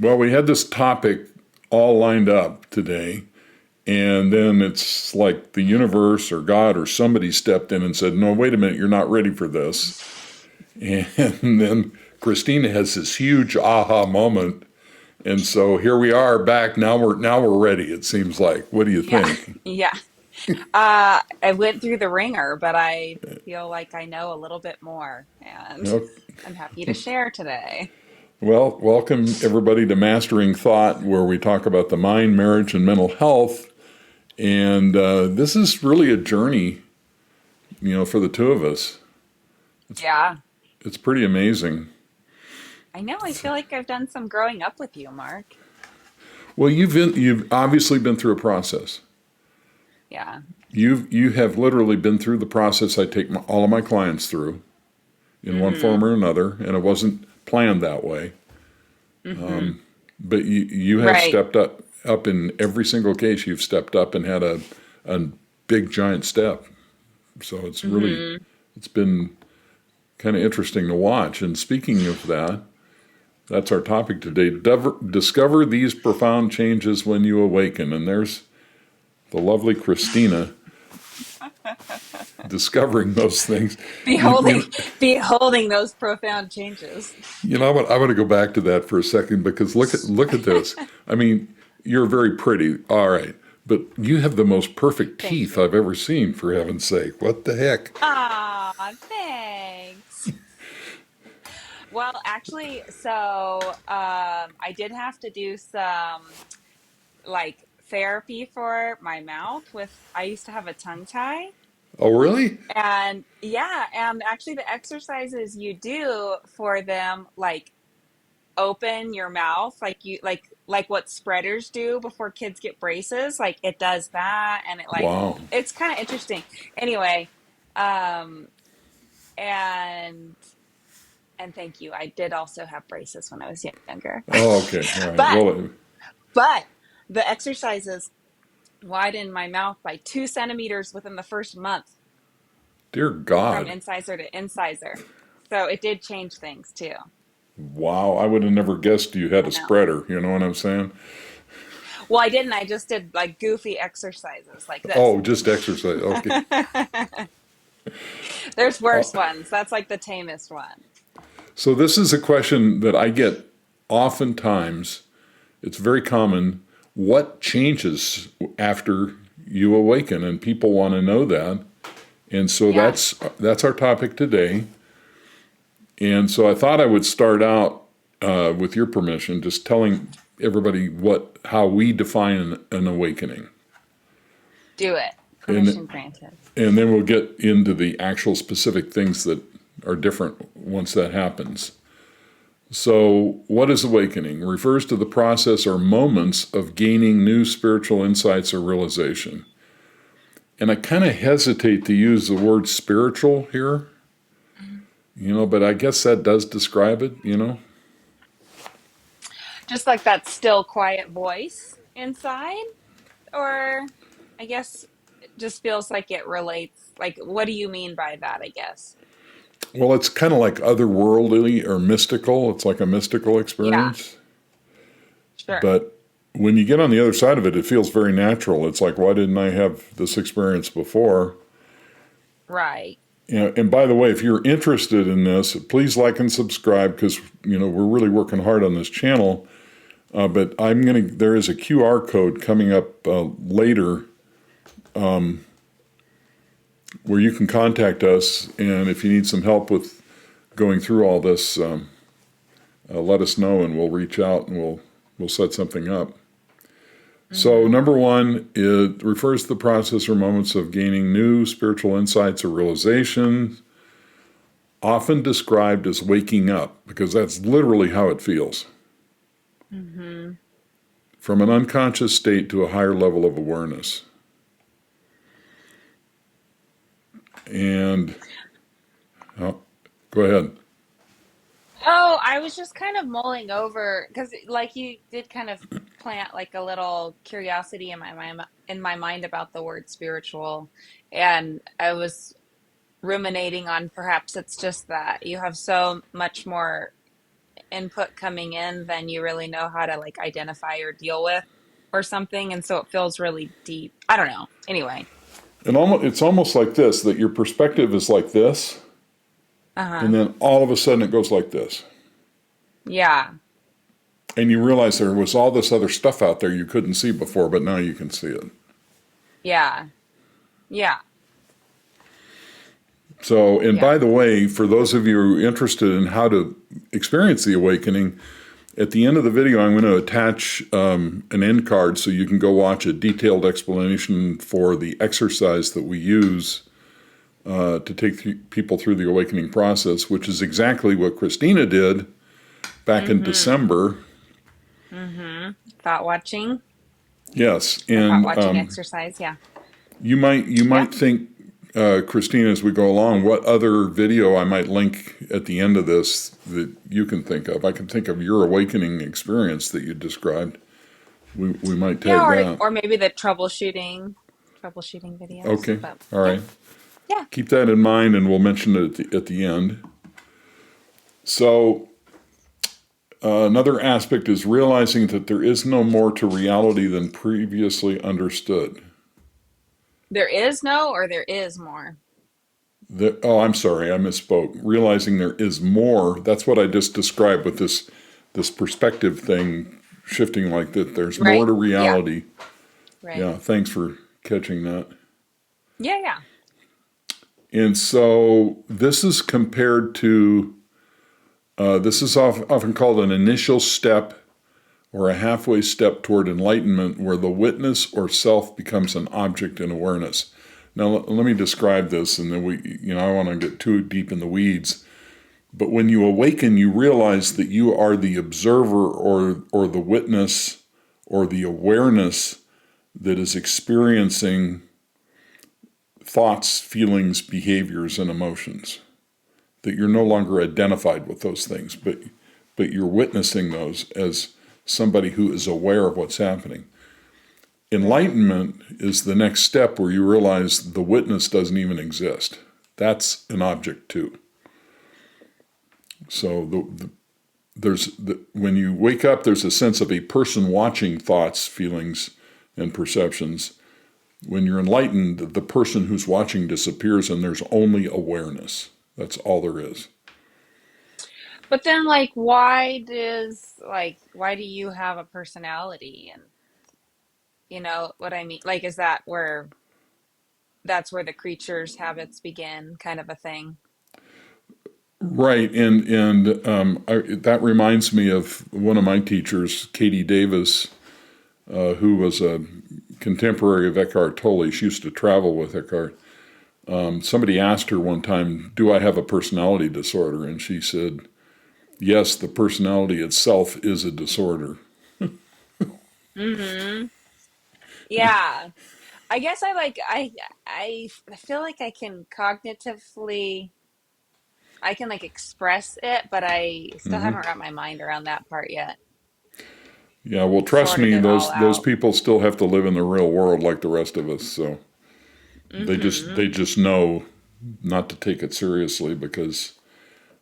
Well, we had this topic all lined up today, and then it's like the universe or God or somebody stepped in and said, "No, wait a minute, you're not ready for this." And then Christina has this huge aha moment, and so here we are back. Now we're ready. It seems like. What do you Yeah, think? yeah. I went through the ringer, but I feel like I know a little bit more, and Well, I'm happy to share today. well, welcome everybody to Mastering Thought, where we talk about the mind, marriage, and mental health. And this is really a journey, for the two of us. Yeah, It's pretty amazing. I know. I feel like I've done some growing up with you, Mark. Well, you've obviously been through a process. Yeah. You have literally been through the process I take all of my clients through in one Mm-hmm. form or another, and it wasn't planned that way. Mm-hmm. But you have Right. stepped up in every single case. You've stepped up and had a big giant step. So Mm-hmm. it's been kind of interesting to watch. And speaking of that, that's our topic today. Discover these profound changes when you awaken. And there's the lovely Christina discovering those things. You, Beholding, you, beholding those profound changes. what? I want to go back to that for a second because look at this. I mean, you're very pretty, all right, but you have the most perfect Thank teeth you. I've ever seen. For heaven's sake, what the heck? Ah, thanks. Well, actually, I did have to do some like therapy for my mouth with I used to have a tongue tie. Oh, really? And yeah, and actually the exercises you do for them like open your mouth like what spreaders do before kids get braces, like it does that and Wow. it's kind of interesting. Anyway, um and and thank you. I did also have braces when I was younger. Oh, okay. All right. But Well, but the exercises widened my mouth by 2 centimeters within the first month dear from God. incisor to incisor. So it did change things too. Wow. I would have never guessed you had I a know. spreader. You know what I'm saying? Well, I didn't. I just did like goofy exercises like this. Oh, just exercise. Okay. There's Uh, worse ones. That's like the tamest one. so this is a question that I get oftentimes. It's very common. What changes after you awaken? And people want to know that. And so Yeah. that's our topic today. And so I thought I would start out with your permission, just telling everybody how we define an awakening, Do it. and Permission granted. and then we'll get into the actual specific things that are different once that happens. So, what is awakening? Refers to the process or moments of gaining new spiritual insights or realization. And I kind of hesitate to use the word spiritual here, but I guess that does describe it. Just like that still quiet voice inside, or I guess it just feels like it relates. Like, what do you mean by that? I guess. Well, it's kind of like otherworldly or mystical. It's like a mystical Yeah. experience. Sure. But when you get on the other side of it, it feels very natural. It's like, why didn't I have this experience before? Right. And by the way, if you're interested in this, please like and subscribe because we're really working hard on this channel. But there is a QR code coming up later where you can contact us, and if you need some help with going through all this, let us know, and we'll reach out and we'll set something up. So, Mm-hmm. number one, it refers to the process or moments of gaining new spiritual insights or realizations, often described as waking up, because that's literally how it feels. Mm-hmm. From an unconscious state to a higher level of awareness. And, oh, go ahead. Oh, I was just kind of mulling over because, like, you did kind of plant like a little curiosity in my mind about the word spiritual, and I was ruminating on perhaps it's just that you have so much more input coming in than you really know how to like identify or deal with or something. And so it feels really deep. I don't know. Anyway. And it's almost like this, that your perspective is like this, and Uh-huh. then all of a sudden it goes like this. Yeah. And you realize there was all this other stuff out there you couldn't see before, but now you can see it. Yeah. Yeah. So, and Yeah. by the way, for those of you interested in how to experience the awakening, at the end of the video, I'm going to attach an end card so you can go watch a detailed explanation for the exercise that we use to take people through the awakening process, which is exactly what Christina did back in Mm-hmm. December. Mm-hmm. Thought watching. Yes, The thought and watching exercise. Yeah. you Yeah. might think, Christina, as we go along, what other video I might link at the end of this that you can think of. I can think of your awakening experience that you described. We might Yeah, tag that. or maybe the troubleshooting videos. Okay, But all yeah. right. Yeah. Keep that in mind, and we'll mention it at the end. So, another aspect is realizing that there is no more to reality than previously understood. There is no or there is more. Oh, I'm sorry, I misspoke. Realizing there is more. That's what I just described with this perspective thing shifting like that. There's more Right. to Yeah. reality. Right. Yeah, thanks for catching that. Yeah, yeah. And so this is compared to this is often called an initial step or a halfway step toward enlightenment, where the witness or self becomes an object in awareness. Now, let me describe this, and then I don't want to get too deep in the weeds. But when you awaken, you realize that you are the observer or the witness or the awareness that is experiencing thoughts, feelings, behaviors, and emotions. That you're no longer identified with those things, but you're witnessing those as somebody who is aware of what's happening. Mm-hmm. Enlightenment is the next step where you realize the witness doesn't even exist. That's an object too. So when you wake up, there's a sense of a person watching thoughts, feelings, and perceptions. When you're enlightened, the person who's watching disappears and there's only awareness. That's all there is. But then why do you have a personality? And you know what I mean? Like, is that where that's where the creature's habits begin, kind of a thing? Right, and that reminds me of one of my teachers, Katie Davis, who was a contemporary of Eckhart Tolle. She used to travel with Eckhart. Somebody asked her one time, "Do I have a personality disorder?" And she said, "Yes, the personality itself is a disorder." Mm-hmm. Yeah. I guess I feel like I can like express it, but I still Hmm. haven't wrapped my mind around that part yet. Yeah, well, trust Sorted me, it all those out. people still have to live in the real world like the rest of us. So Mm-hmm. they just know not to take it seriously because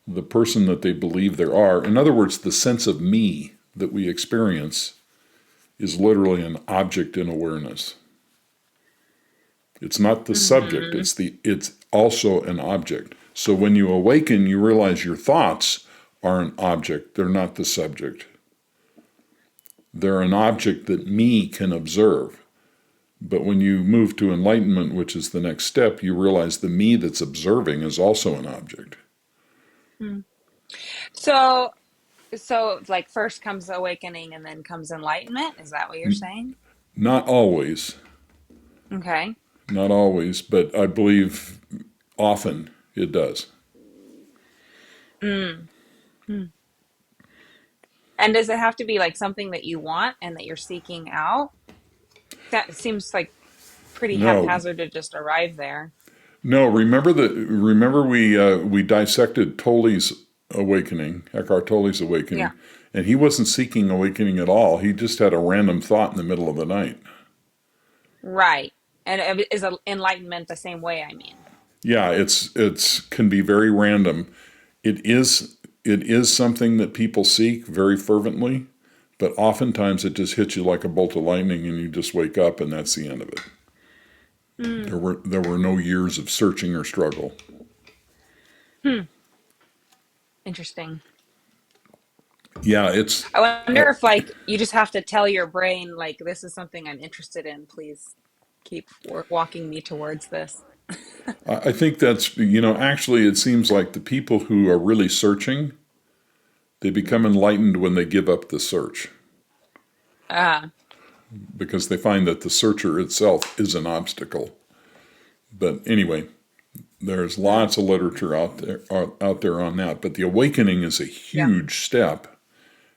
the person that they believe they are, in other words, the sense of me that we experience, is literally an object in awareness. It's not the subject, Mm-hmm. it's also an object. So when you awaken, you realize your thoughts are an object, they're not the subject. They're an object that me can observe. But when you move to enlightenment, which is the next step, you realize the me that's observing is also an object. Mm. So like first comes awakening and then comes enlightenment. Is that what you're saying? Not always, Okay. not always, but I believe often it does. Mm. Mm. And does it have to be like something that you want and that you're seeking out? That seems like pretty No, haphazard to just arrive there. no. Remember we dissected Tolle's awakening, Eckhart Tolle's Yeah. awakening, and he wasn't seeking awakening at all. He just had a random thought in the middle of the night. Right. And is enlightenment the same way, I mean? Yeah, it's can be very random. It is. it is something that people seek very fervently, but oftentimes it just hits you like a bolt of lightning and you just wake up and that's the end of it. Mm. There were no years of searching or struggle. Hmm. Interesting. Yeah, it's I uh, wonder if like you just have to tell your brain like this is something I'm interested in. Please keep walking me towards this. I think that's, actually it seems like the people who are really searching, they become Mhm. enlightened when they give up the search Ah, because they find that the searcher itself is an obstacle. But anyway, there's hmm. lots of literature out there on that. But the awakening is a Yeah. huge step,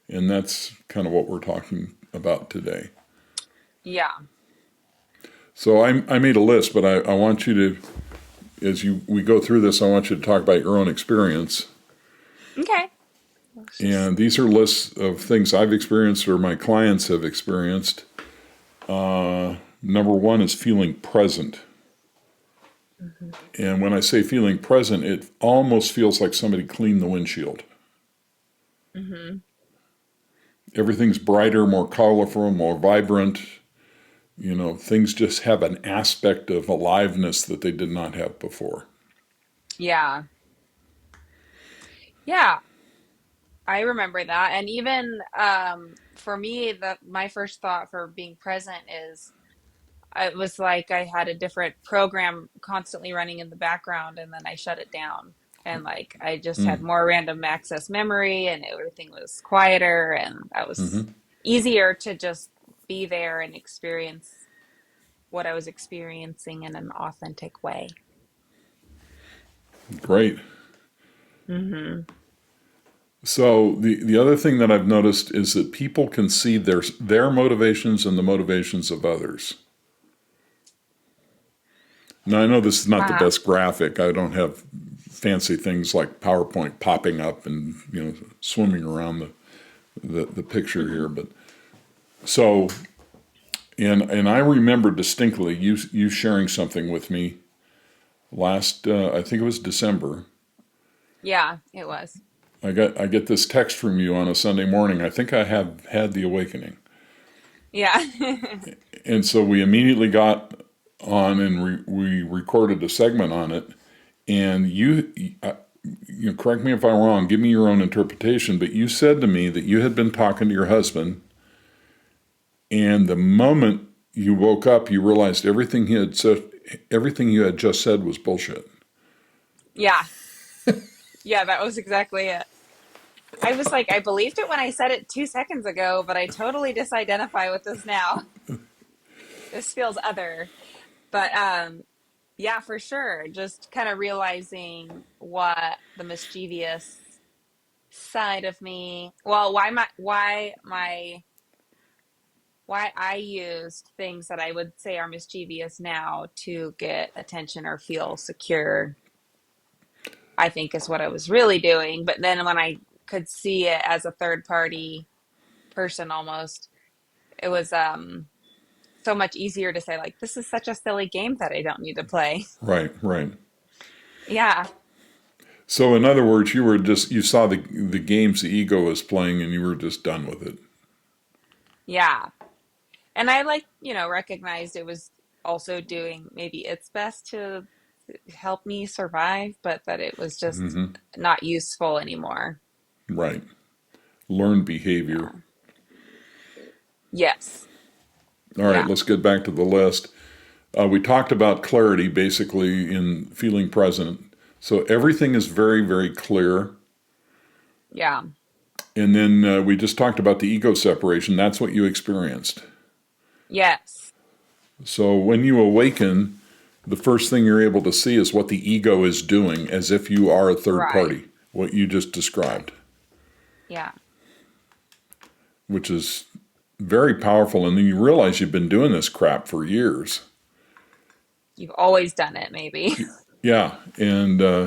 and that's kind of what we're talking about today. Yeah. So I made a list, but I want you to, as we go through this, I want you to talk about your own experience. Okay. Let's just. And these are lists of things I've experienced or my clients have experienced. Number one is feeling present. Mhm. And when I say feeling present, it almost feels like somebody cleaned the windshield. Mhm. Everything's brighter, more colorful, more vibrant. Things just have an aspect of aliveness that they did not have before. Yeah. Yeah. I remember that. And even for me, my first thought for being present is it was like I had a different program constantly running in the background and then I shut it down. And like I just had Mm. more random access memory and everything was quieter and that was Hmm. easier to just be there and experience what I was experiencing in an authentic way. Great. Hmm. So the other thing that I've noticed is that people can see their motivations and the motivations of others. Now I know this is not the Ah, best graphic. I don't have fancy things like PowerPoint popping up and swimming around the picture hmm. here, but so and I remember distinctly you sharing something with me last I think it was December. Yeah, it was. I get this text from you on a Sunday morning. I think I have had the awakening. Yeah. And so we immediately got on and we recorded a segment on it. And correct me if I'm wrong, give me your own interpretation, but you said to me that you had been talking to your husband, and the moment you woke up, you realized everything you had just said was bullshit. Yeah. Yeah, that was exactly it. I was like, I believed it when I said it 2 seconds ago, but I totally disidentify with this now. This feels other. But yeah, for sure. Just kind of realizing what the mischievous side of me, well, why I used things that I would say are mischievous now to get attention or feel secure, I think is what I was really doing. But then when I could see it as a third party person almost, it was so much easier to say like this is such a silly game that I don't need to play. Right, right. Yeah. So in other words, you saw the games the ego was playing, and you were just done with it. Yeah. And I like, recognized it was also doing maybe its best to help me survive, but that it was just Hmm. not useful anymore. Right. Learned behavior. Yeah. Yes. All right, Yeah. let's get back to the list. We talked about clarity basically in feeling present. So everything is very, very clear. Yeah. And then we just talked about the ego separation. That's what you experienced. Yes. So when you awaken, the first thing you're able to see is what the ego is doing as if you are a third Right. party, what you just Right. described, Yeah. which is very powerful. And then you realize you've been doing this crap for years. You've always done it, maybe. Yeah,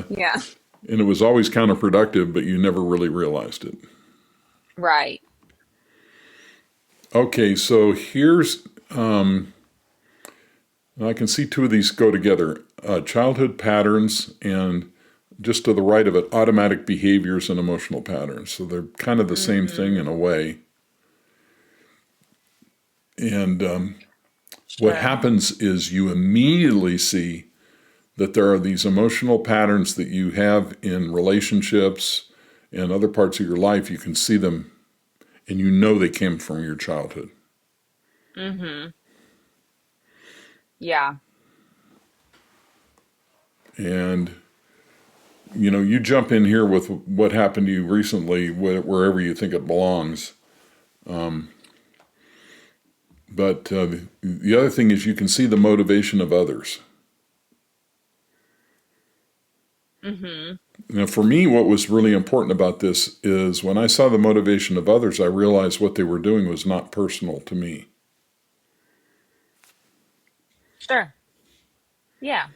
Yeah. and it was always counterproductive, but you never really realized it. Right. Okay, so here's I can see two of these go together: childhood patterns and just to the right of it, automatic behaviors and emotional patterns. So they're kind of the same thing Mm-hmm. in a way. And what Sure. happens is you immediately see that there are these emotional patterns that you have in relationships and other parts of your life. You can see them and you know they came from your childhood. Mm-hmm. Yeah. And, you jump in here with what happened to you recently, wherever you think it belongs. But the other thing is you can see the motivation of others. Mm-hmm. Now, for me, what was really important about this is when I saw the motivation of others, I realized what they were doing was not personal to me. Sure. Yeah.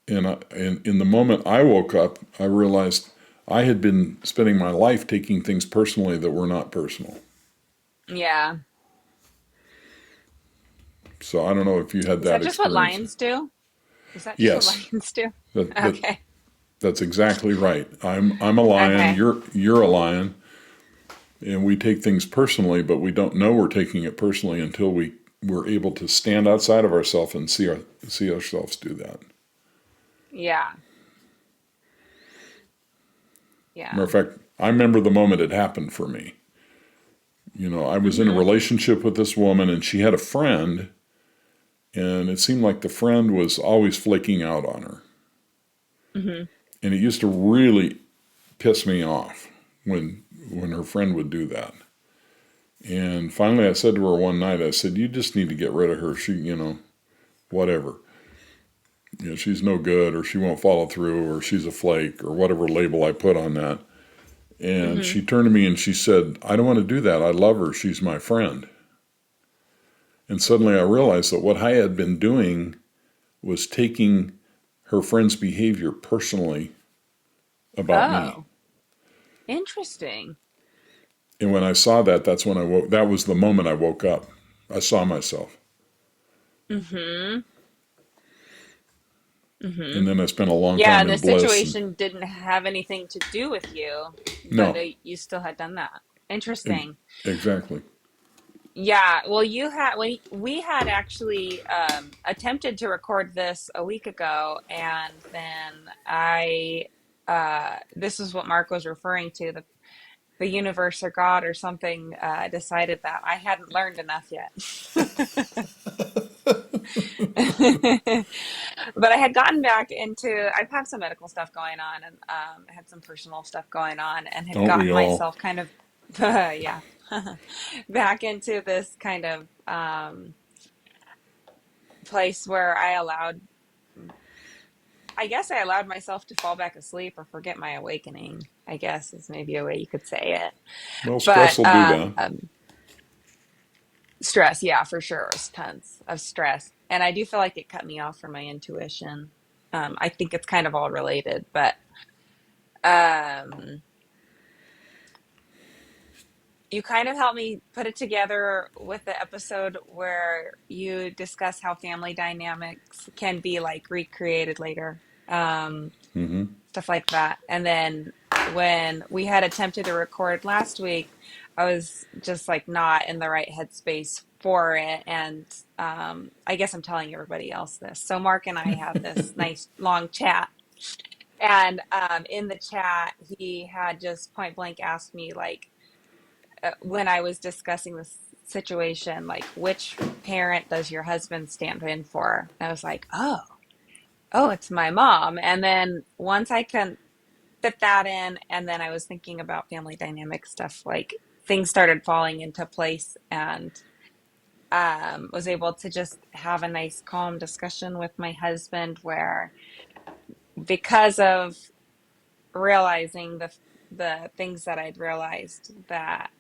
And in the moment I woke up, I realized I had been spending my life taking things personally that were not personal. Yeah. So I don't know if you had Is that that just what experience. lions do? Is that just what Yes, lions do? that, that Okay. that's exactly right. I'm a lion. Okay. You're a lion, and we take things personally, but we don't know we're taking it personally until we're able to stand outside of ourselves and see ourselves do that. Yeah. Matter Yeah. of fact, I remember the moment it happened for me. I was in a Mm-hmm. relationship with this woman, and she had a friend, and it seemed like the friend was always flaking out on her. Mm-hmm. And it used to really piss me off when her friend would do that. And finally I said to her one night, I said, "You just need to get rid of her. She, whatever. She's no good, or she won't follow through, or she's a flake, or whatever label I put on that." And Mm-hmm. she turned to me and she said, "I don't want to do that. I love her. She's my friend." And suddenly I realized that what I had been doing was taking her friend's behavior personally about me. Oh, interesting. And when I saw that, that's when I woke. That was the moment I woke up. I saw myself, Mm-hmm. and Mm-hmm. then I spent a long Yeah, time and in the bliss. situation didn't have anything to do with you, but No, you still had done that. ex- Interesting. exactly. Yeah, well, we had actually attempted to record this a week ago, and then this is what Mark was referring to, the universe or God or something decided that I hadn't learned enough yet. But I had gotten back into, I've had some medical stuff going on and I had some personal stuff going on and had Don't we gotten all? myself kind of, yeah, back into this kind of place where I guess I allowed myself to fall back asleep or forget my awakening, I guess is maybe a way you could say it. Well, stress But will do that. stress, yeah, for sure. It was tons of stress. And I do feel like it cut me off from my intuition. I think it's kind of all related, but um, you kind of helped me put it together with the episode where you discuss how family dynamics can be like recreated later, stuff like that. And then when we had attempted to record last week, I was just like not in the right headspace for it. And I guess I'm telling everybody else this. So Mark and I had this nice long chat. And in the chat, he had just point blank asked me, like, when I was discussing this situation, like, which parent does your husband stand in for? And I was like, oh, it's my mom. And then once I can fit that in, and then I was thinking about family dynamic stuff, like things started falling into place and was able to just have a nice calm discussion with my husband where because of realizing the things that I'd realized that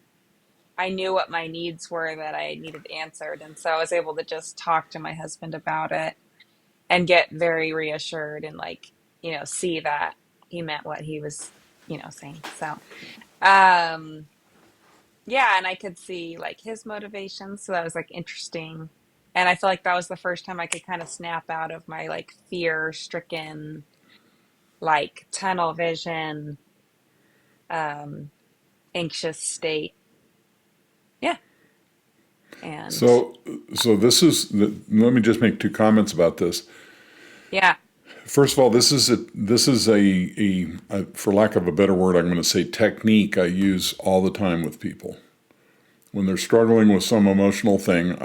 I knew what my needs were that I needed answered. And so I was able to just talk to my husband about it and get very reassured and like, see that he meant what he was, saying. So, um, yeah, and I could see like his motivations. So that was like interesting. And I feel like that was the first time I could kind of snap out of my like fear stricken like tunnel vision, um, anxious state. Yeah. And So, so this is. Let me just make two comments about this. yeah. First of all, this is a for lack of a better word, I'm going to say technique I use all the time with people. When they're struggling with some emotional thing,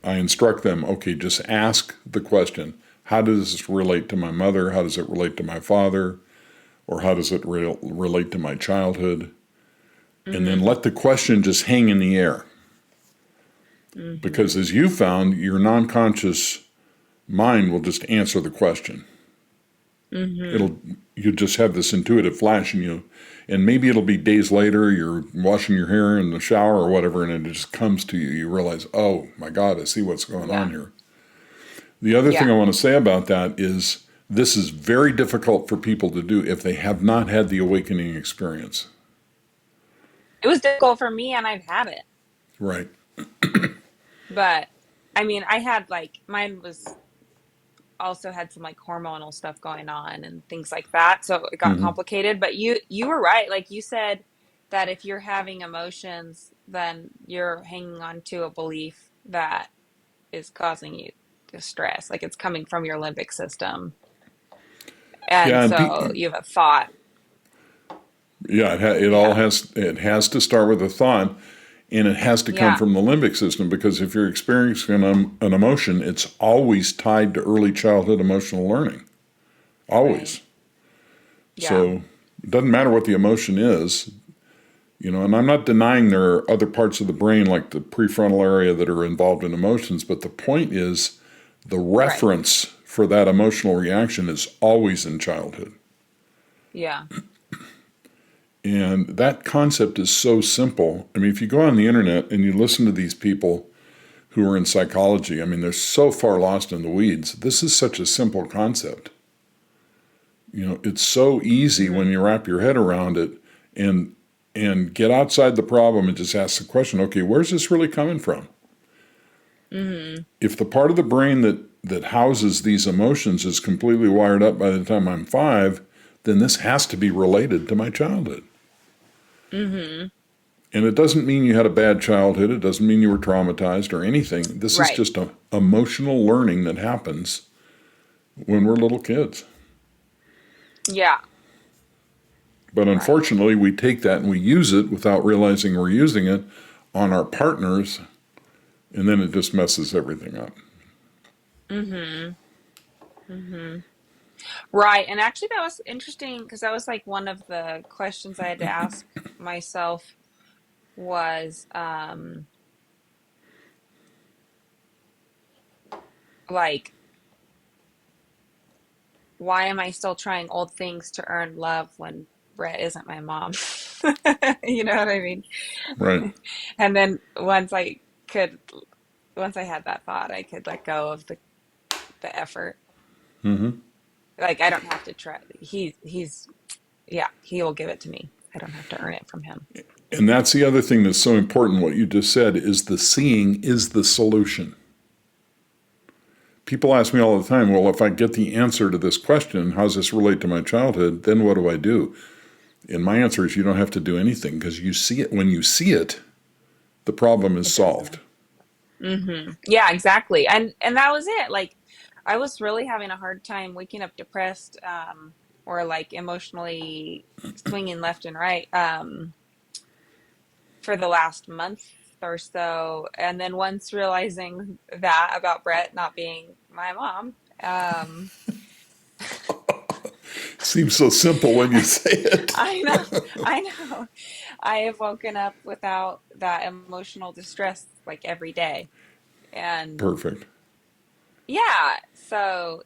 I instruct them, okay, just ask the question, how does this relate to my mother? How does it relate to my father? Or how does it relate to my childhood? And then Mm-hmm. let the question just hang in the air. Mm-hmm. Because as you found, your non conscious mind will just answer the question. Mm-hmm. It'll You just have this intuitive flash in you, and maybe it'll be days later, you're washing your hair in the shower or whatever, and it just comes to you. You realize, oh my God, I see what's going on Yeah. here. The other Yeah. thing I want to say about that is this is very difficult for people to do if they have not had the awakening experience. It was difficult for me and I've had it. Right. But I mean, I had like mine was also had some like hormonal stuff going on and things like that. So it got Mm-hmm. complicated. But you were right. Like you said that if you're having emotions, then you're hanging on to a belief that is causing you distress. Like it's coming from your limbic system. And Yeah, so you have a thought. yeah, it all Yeah. has to start with a thought, and it has to come Yeah. from the limbic system because if you're experiencing an emotion, it's always tied to early childhood emotional learning. Right. Always. Yeah. So it doesn't matter what the emotion is, and I'm not denying there are other parts of the brain like the prefrontal area that are involved in emotions, but the point is the Right. reference for that emotional reaction is always in childhood. Yeah. And that concept is so simple. I mean, if you go on the internet and you listen to these people who are in psychology, I mean, they're so far lost in the weeds. This is such a simple concept. It's so easy Mm-hmm. when you wrap your head around it and and get outside the problem and just ask the question, okay, where's this really coming from? Mm-hmm. If the part of the brain that houses these emotions is completely wired up by the time I'm 5, then this has to be related to my childhood. Mm-hmm. And it doesn't mean you had a bad childhood. It doesn't mean you were traumatized or anything. This is Right. just a emotional learning that happens when we're little kids. Yeah. But Right. unfortunately, we take that and we use it without realizing we're using it on our partners, and then it just messes everything up. Mm-hmm. Mm-hmm. Right. And actually that was interesting because that was like one of the questions I had to ask myself was like why am I still trying old things to earn love when Brett isn't my mom? You know what I mean? Right. And then could once I had that thought, I could let go of the effort. Mm-hmm. Like I don't have to try. He's yeah, he will give it to me. I don't have to earn it from him. And that's the other thing that's so important, what you just said, is the seeing is the solution. People ask me all the time, well, if I get the answer to this question, how does this relate to my childhood? Then what do I do? And my answer is you don't have to do anything because you see it. When you see it, the problem is It does solved. it. Yeah, exactly. And that was it. Like I was really having a hard time waking up depressed or like emotionally swinging left and right for the last month or so. And then once realizing that about Brett not being my mom, Seems so simple when you say it. I know, I know. I have woken up without that emotional distress like every day. And Perfect. yeah, so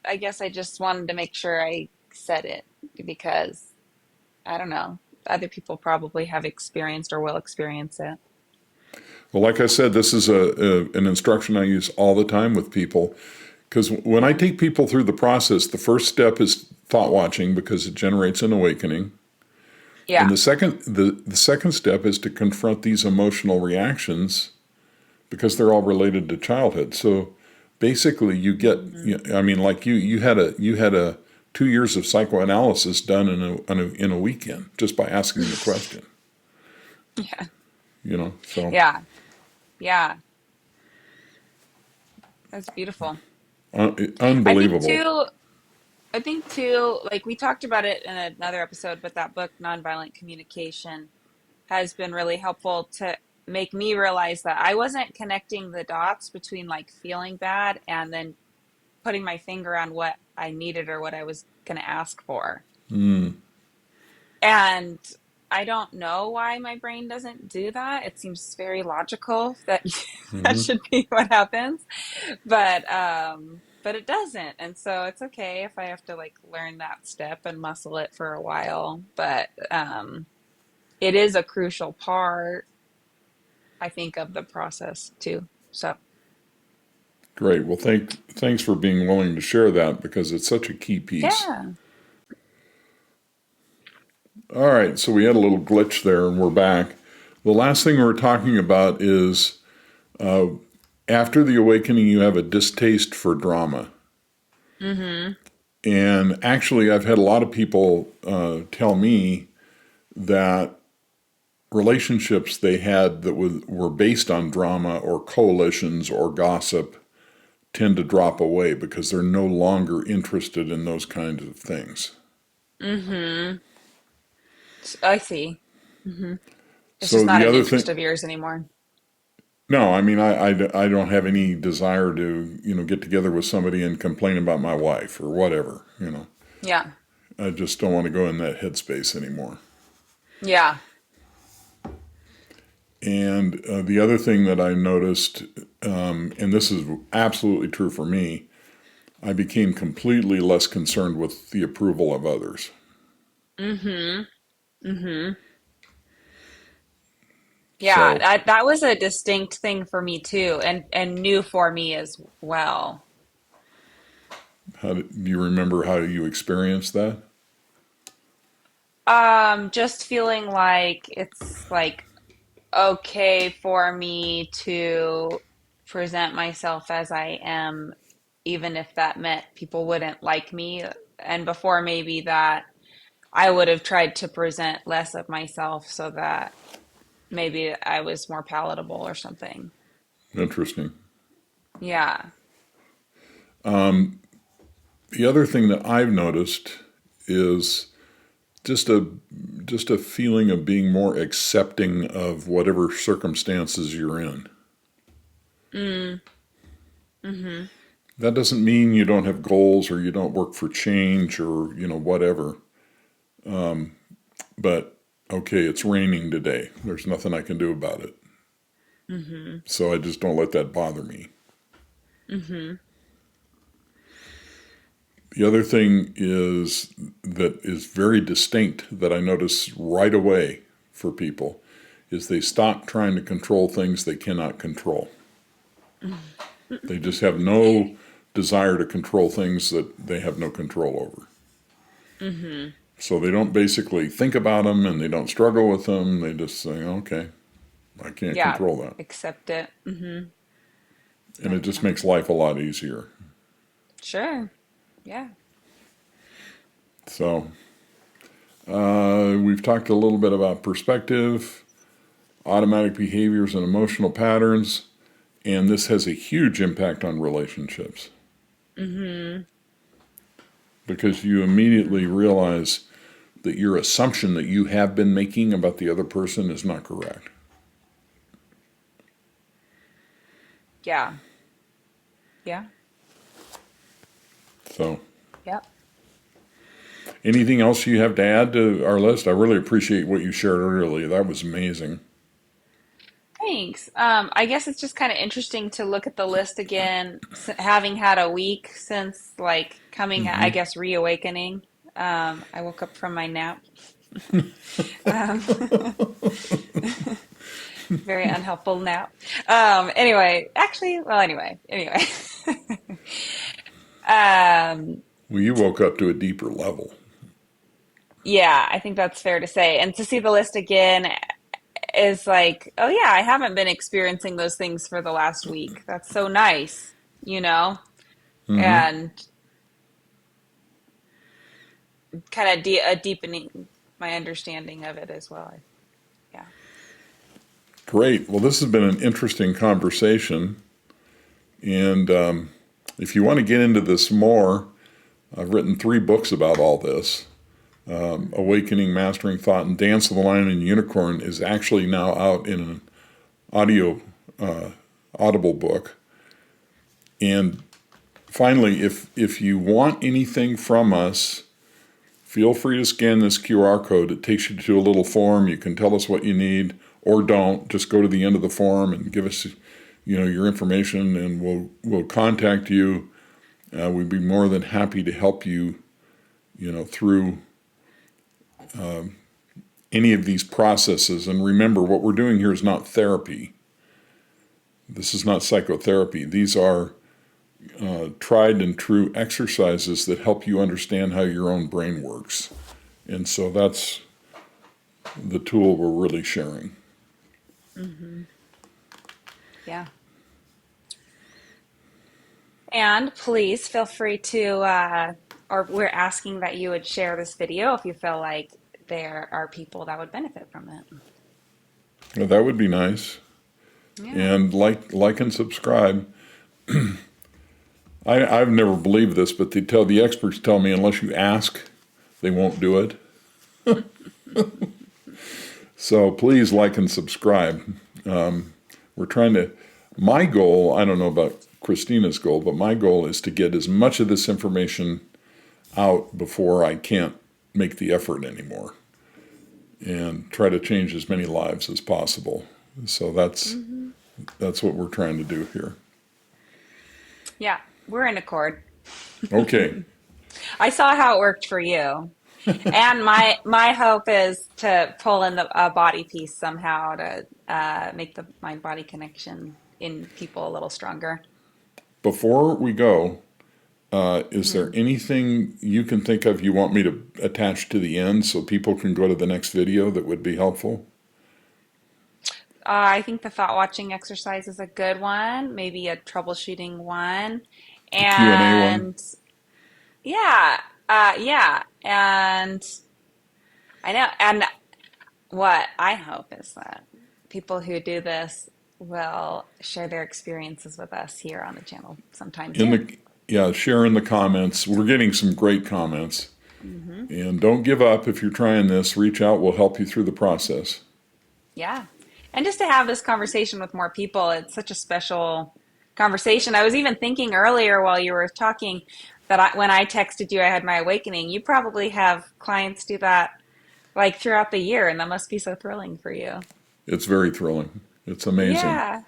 I guess I just wanted to make sure I said it because I don't know. Other people probably have experienced or will experience it. Well, like I said, this is an instruction I use all the time with people because when I Mm-hmm. take people through the process, the first step is thought watching because it generates an awakening. And Yeah. the second step is to confront these emotional reactions because they're all related to childhood. So basically you get, Hmm. I mean, like you had a 2 years of psychoanalysis done in a weekend just by asking the question, Yeah. so Yeah. Yeah. That's beautiful. I think unbelievable. too, like we talked about it in another episode, but that book, Nonviolent Communication, has been really helpful to make me realize that I wasn't connecting the dots between like feeling bad and then putting my finger on what I needed or what I was going to ask for. And I don't know why my brain doesn't do that. It seems very logical that that Hmm. should be what happens, but it doesn't. And so it's okay if I have to like learn that step and muscle it for a while, but it is a crucial part, I think, of the process too. So, Great. Well, thanks for being willing to share that because it's such a key piece. yeah. All right, so we had a little glitch there and we're back. The last thing we're talking about is after the awakening, you have a distaste for drama. Mm-hmm. And actually, I've had a lot of people tell me that relationships they had that were based on drama or coalitions or gossip tend to drop away because they're no longer interested in those kinds of things. Mm-hmm. I see. Mm-hmm. It's just So not the an other interest thing, of yours anymore. no, I mean, I don't have any desire to, get together with somebody and complain about my wife or whatever. Yeah. I just don't want to go in that headspace anymore. Yeah. And the other thing that I noticed, and this is absolutely true for me, I became completely less concerned with the approval of others. Mm-hmm. Mm-hmm. Yeah, So, that was a distinct thing for me too, and new for me as well. do you remember how you experienced that? Just feeling like it's like okay for me to present myself as I am, even if that meant people wouldn't like me. And before maybe that, I would have tried to present less of myself so that maybe I was more palatable or something. Interesting. Yeah. The other thing that I've noticed is just a just a feeling of being more accepting of whatever circumstances you're in. Mm. Mm-hmm. That doesn't mean you don't have goals or you don't work for change or whatever. But okay, it's raining today. There's nothing I can do about it. Mm-hmm. So I just don't let that bother me. Mm-hmm. The other thing that is very distinct that I notice right away for people is they stop trying to control things they cannot control. They just have no desire to control things that they have no control over. Mm-hmm. So they don't basically think about them and they don't struggle with them. They just say, okay, I can't Yeah, control that. accept it. Mm-hmm. And it just Yeah. makes life a lot easier. Sure. Yeah. So we've talked a little bit about perspective, automatic behaviors, and emotional patterns. And this has a huge impact on relationships Mm-hmm. because you immediately realize that your assumption that you have been making about the other person is not correct. Yeah. Yeah. So, Yep. anything else you have to add to our list? I really appreciate what you shared earlier. That was amazing. Thanks. I guess it's just kind of interesting to look at the list again, having had a week since like coming, I Hmm. guess, reawakening. I woke up from my nap. Um, very unhelpful nap. Anyway, actually, well, anyway. Um, Well, you woke up to a deeper level. yeah, I think that's fair to say. And to see the list again is like, oh yeah, I haven't been experiencing those things for the last week. That's so nice. you know, Hmm. and kind of deepening my understanding of it as well. Yeah. Great. Well, this has been an interesting conversation. And if you want to get into this more, I've written 3 books about all this. Hmm. Awakening, Mastering Thought, and Dance of the Lion and Unicorn is actually now out in an audio, audible book. And finally, if you want anything from us, feel free to scan this QR code. It takes you to a little form. You can tell us what you need, or don't. Just go to the end of the form and give us, your information, and we'll contact you. We'd be more than happy to help you, through any of these processes. And remember, what we're doing here is not therapy. This is not psychotherapy. These are tried and true exercises that help you understand how your own brain works. And so that's the tool we're really sharing. Hmm. Yeah. And please feel free to, or we're asking that you would share this video if you feel like there are people that would benefit from it. Well, that would be nice. Yeah. And like and subscribe. I've never believed this, but the experts tell me unless you ask, they won't do it. So please like and subscribe. We're trying to, my goal, I don't know about Christina's goal, but my goal is to get as much of this information out before I can't make the effort anymore, and try to change as many lives as possible. So Hmm. that's what we're trying to do here. Yeah, we're in accord. Okay. I saw how it worked for you. And my hope is to pull in a body piece somehow to make the mind body connection in people a little stronger. Before we go, is there Hmm. anything you can think of you want me to attach to the end so people can go to the next video that would be helpful? I think the thought watching exercise is a good one, maybe a troubleshooting one. The Q&A one? And yeah, yeah. And I know, and what I hope is that people who do this will share their experiences with us here on the channel sometime In too. the Yeah, share in the comments. We're getting some great comments. Hmm. And don't give up if you're trying this. Reach out. We'll help you through the process. Yeah. And just to have this conversation with more people, it's such a special conversation. I was even thinking earlier while you were talking that when I texted you I had my awakening, you probably have clients do that like throughout the year, and that must be so thrilling for you. It's very thrilling. It's amazing. Yeah.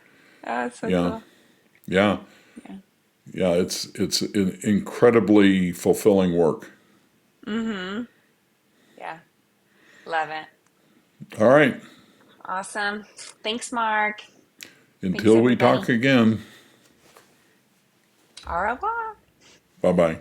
Oh, it's so Yeah. cool. Yeah. Yeah. Yeah. It's incredibly fulfilling work. Mm-hmm. Yeah. Love it. All right. Awesome. Thanks, Mark. Thanks, Until we talk everybody. again. Au revoir. Bye bye.